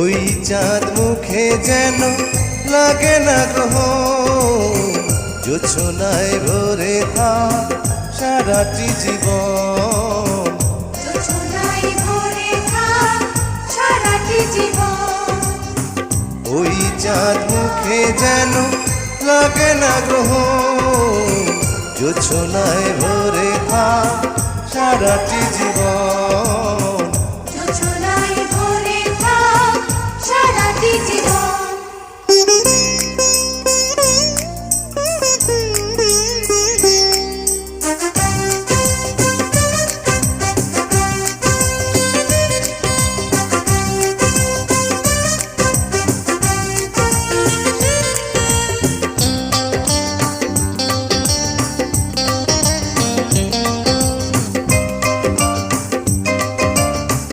ওই চাঁদ মুখে যেন লাগে না গ্রহ, জোছনায় ভরে থাক সারাটি জীবন। ওই চাঁদ মুখে যেন লাগে না গ্রহ, জোছনায় ভরে থাক সারাটি জীবন।